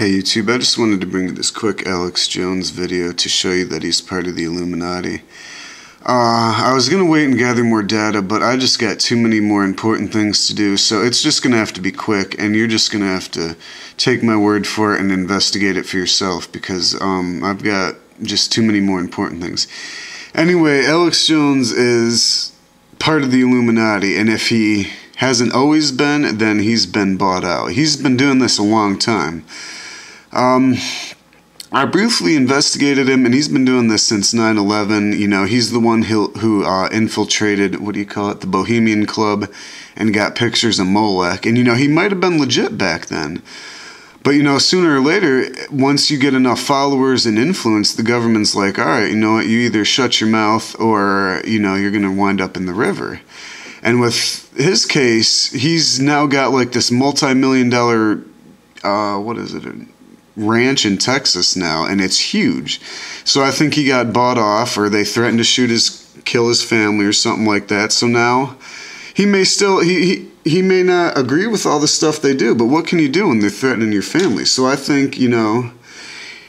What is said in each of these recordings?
Hey YouTube, I just wanted to bring you this quick Alex Jones video to show you that he's part of the Illuminati. I was going to wait and gather more data, but I just got too many more important things to do, so it's just going to have to be quick, and you're just going to have to take my word for it and investigate it for yourself, because I've got just too many more important things. Anyway, Alex Jones is part of the Illuminati, and if he hasn't always been, then he's been bought out. He's been doing this a long time. I briefly investigated him, and he's been doing this since 9/11. You know, he's the one who infiltrated, the Bohemian Club, and got pictures of Molech. And, you know, he might have been legit back then. But, you know, sooner or later, once you get enough followers and influence, the government's like, all right, you know what, you either shut your mouth or, you know, you're going to wind up in the river. And with his case, he's now got like this multi-million-dollar, ranch in Texas now, and it's huge. So I think he got bought off, or they threatened to kill his family or something like that. So now he may still he may not agree with all the stuff they do, but what can you do when they're threatening your family? So I think, you know,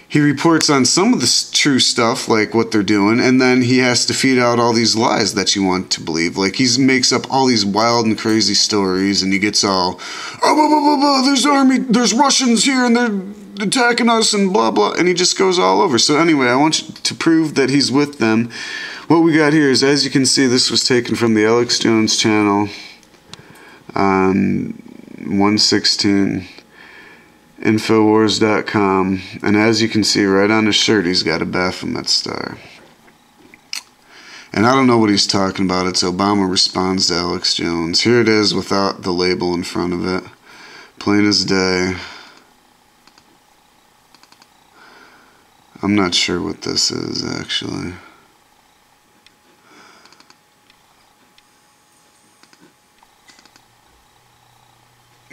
he reports on some of the true stuff, like what they're doing, and then he has to feed out all these lies that you want to believe. Like, he makes up all these wild and crazy stories, and he gets all, there's Russians here, and they're attacking us, and blah, blah, and he just goes all over. So anyway, I want you to prove that he's with them. What we got here is, as you can see, this was taken from the Alex Jones channel on 116. Infowars.com, and as you can see right on his shirt, he's got a Baphomet star. And I don't know what he's talking about. It's Obama responds to Alex Jones. Here it is without the label in front of it. Plain as day. I'm not sure what this is, actually.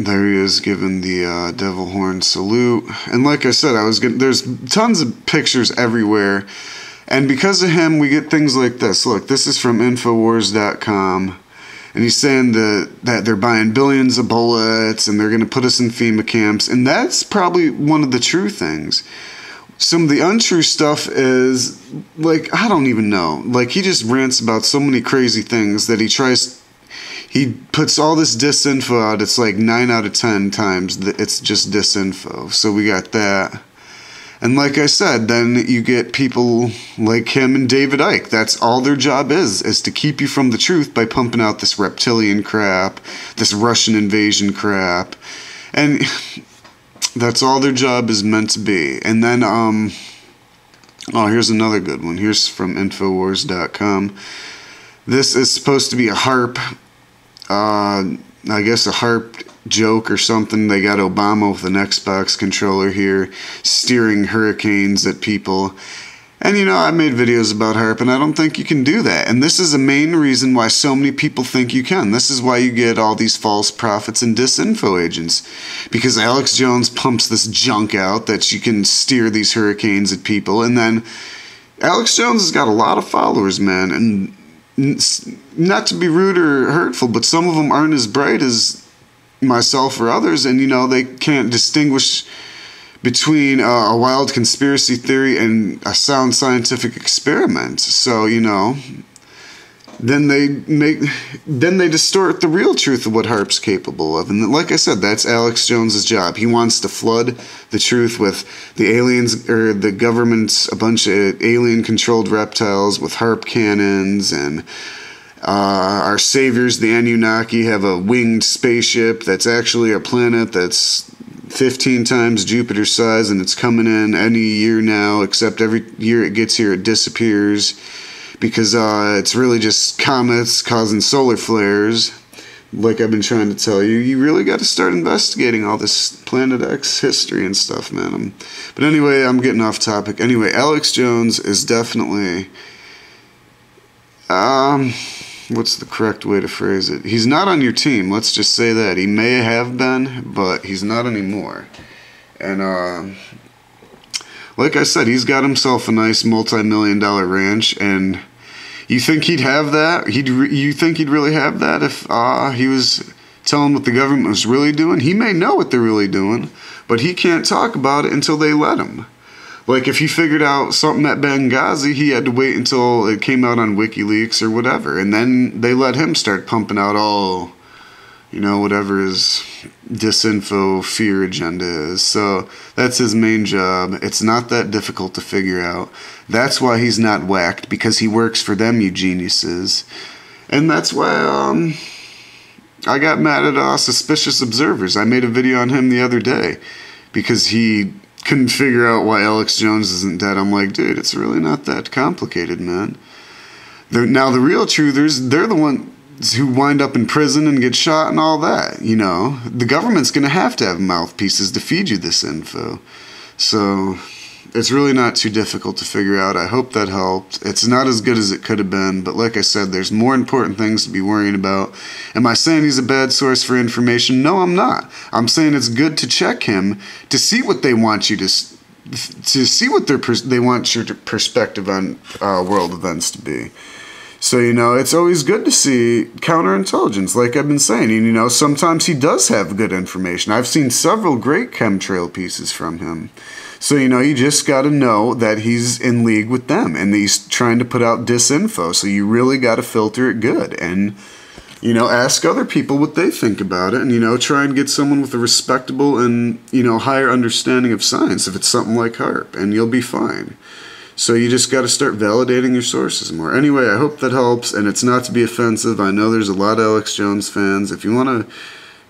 There he is giving the devil horn salute. And like I said, there's tons of pictures everywhere. And because of him, we get things like this. Look, this is from Infowars.com. And he's saying that they're buying billions of bullets and they're going to put us in FEMA camps. And that's probably one of the true things. Some of the untrue stuff is, like, I don't even know. Like, he just rants about so many crazy things that he puts all this disinfo out. It's like 9 out of 10 times it's just disinfo. So we got that. And like I said, then you get people like him and David Icke. That's all their job is to keep you from the truth by pumping out this reptilian crap, this Russian invasion crap. And that's all their job is meant to be. And then, here's another good one. Here's from Infowars.com. This is supposed to be a HARP. I guess a HARP joke or something. They got Obama with an Xbox controller here steering hurricanes at people. And, you know, I made videos about HARP, and I don't think you can do that. And this is the main reason why so many people think you can. This is why you get all these false prophets and disinfo agents. Because Alex Jones pumps this junk out that you can steer these hurricanes at people. And then Alex Jones has got a lot of followers, man. And not to be rude or hurtful, but some of them aren't as bright as myself or others, and, you know, they can't distinguish between a wild conspiracy theory and a sound scientific experiment. So, you know, then they distort the real truth of what HARP's capable of. And like I said, that's Alex Jones's job. He wants to flood the truth with the aliens, or the government's a bunch of alien-controlled reptiles with HARP cannons, and our saviors, the Anunnaki, have a winged spaceship that's actually a planet that's 15 times Jupiter's size, and it's coming in any year now, except every year it gets here, it disappears. Because it's really just comets causing solar flares. Like I've been trying to tell you, you really got to start investigating all this Planet X history and stuff, man. But anyway, I'm getting off topic. Anyway, Alex Jones is definitely, what's the correct way to phrase it? He's not on your team, let's just say that. He may have been, but he's not anymore. And, like I said, he's got himself a nice multi-million-dollar ranch, and you think he'd have that? You think he'd really have that if he was telling what the government was really doing. He may know what they're really doing, but he can't talk about it until they let him. Like, if he figured out something at Benghazi, he had to wait until it came out on WikiLeaks or whatever. And then they let him start pumping out all, you know, whatever his disinfo fear agenda is. So that's his main job. It's not that difficult to figure out. That's why he's not whacked, because he works for them, you geniuses. And that's why I got mad at Suspicious Observers. I made a video on him the other day because he couldn't figure out why Alex Jones isn't dead. I'm like, dude, it's really not that complicated, man. Now, the real truthers, they're the ones who wind up in prison and get shot and all that, you know. The government's going to have mouthpieces to feed you this info. So it's really not too difficult to figure out. I hope that helped. It's not as good as it could have been, but like I said, there's more important things to be worrying about. Am I saying he's a bad source for information? No, I'm not. I'm saying it's good to check him to see what they want you to see, what they want your perspective on world events to be. So, you know, it's always good to see counterintelligence, like I've been saying. And, you know, sometimes he does have good information. I've seen several great chemtrail pieces from him. So, you know, you just got to know that he's in league with them and he's trying to put out disinfo. So you really got to filter it good and, you know, ask other people what they think about it and, you know, try and get someone with a respectable and, you know, higher understanding of science if it's something like HAARP, and you'll be fine. So you just got to start validating your sources more. Anyway, I hope that helps, and it's not to be offensive. I know there's a lot of Alex Jones fans. If you want to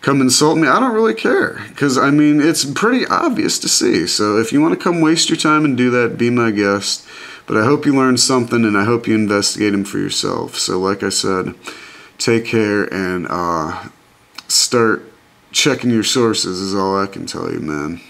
come insult me, I don't really care, because, I mean, it's pretty obvious to see. So if you want to come waste your time and do that, be my guest. But I hope you learned something, and I hope you investigate him for yourself. So like I said, take care and start checking your sources is all I can tell you, man.